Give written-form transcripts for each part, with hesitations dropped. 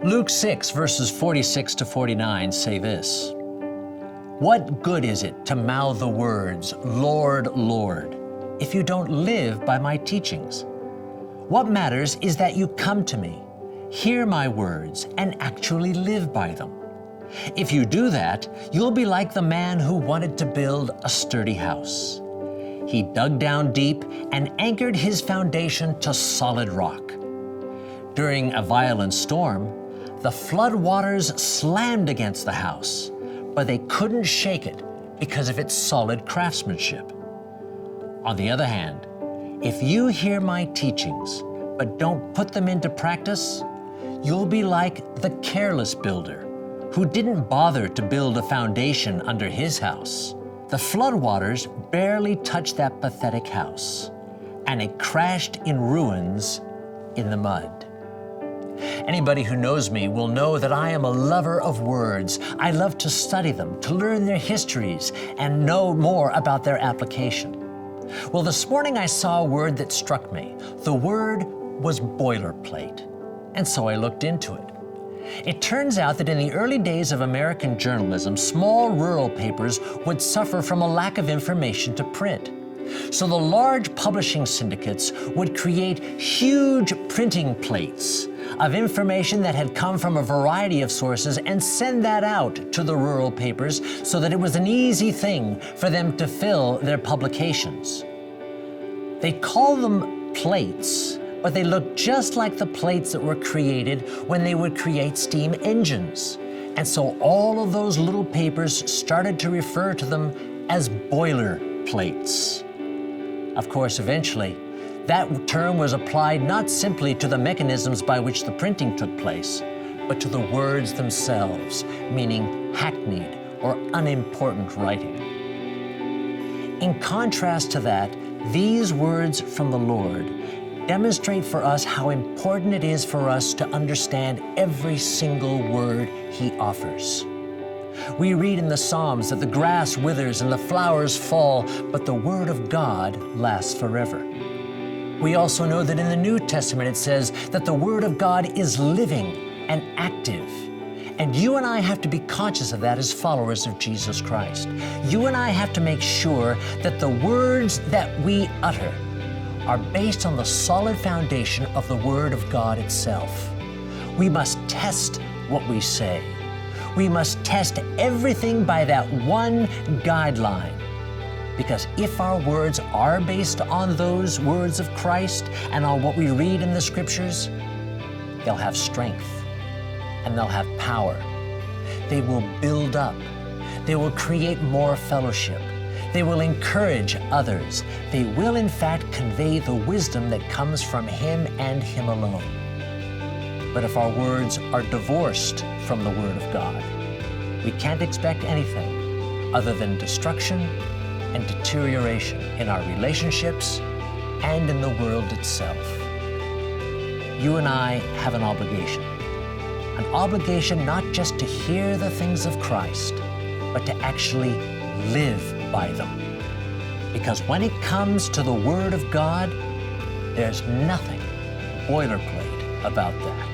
Luke 6, verses 46 to 49 say this: "What good is it to mouth the words, 'Lord, Lord,' if you don't live by my teachings? What matters is that you come to me, hear my words, and actually live by them. If you do that, you'll be like the man who wanted to build a sturdy house. He dug down deep and anchored his foundation to solid rock. During a violent storm, the floodwaters slammed against the house, but they couldn't shake it because of its solid craftsmanship. On the other hand, if you hear my teachings but don't put them into practice, you'll be like the careless builder who didn't bother to build a foundation under his house. The floodwaters barely touched that pathetic house, and it crashed in ruins in the mud." Anybody who knows me will know that I am a lover of words. I love to study them, to learn their histories, and know more about their application. Well, this morning I saw a word that struck me. The word was boilerplate, and so I looked into it. It turns out that in the early days of American journalism, small rural papers would suffer from a lack of information to print. So the large publishing syndicates would create huge printing plates of information that had come from a variety of sources and send that out to the rural papers so that it was an easy thing for them to fill their publications. They call them plates, but they look just like the plates that were created when they would create steam engines. And so all of those little papers started to refer to them as boiler plates. Of course, eventually, that term was applied not simply to the mechanisms by which the printing took place, but to the words themselves, meaning hackneyed or unimportant writing. In contrast to that, these words from the Lord demonstrate for us how important it is for us to understand every single word He offers. We read in the Psalms that the grass withers and the flowers fall, but the Word of God lasts forever. We also know that in the New Testament it says that the Word of God is living and active. And you and I have to be conscious of that as followers of Jesus Christ. You and I have to make sure that the words that we utter are based on the solid foundation of the Word of God itself. We must test what we say. We must test everything by that one guideline. Because if our words are based on those words of Christ and on what we read in the Scriptures, they'll have strength and they'll have power. They will build up. They will create more fellowship. They will encourage others. They will, in fact, convey the wisdom that comes from Him and Him alone. But if our words are divorced from the Word of God, we can't expect anything other than destruction and deterioration in our relationships and in the world itself. You and I have an obligation not just to hear the things of Christ, but to actually live by them. Because when it comes to the Word of God, there's nothing boilerplate about that.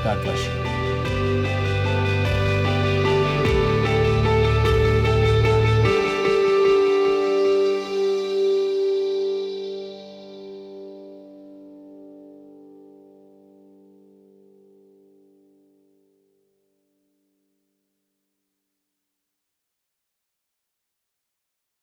God bless you.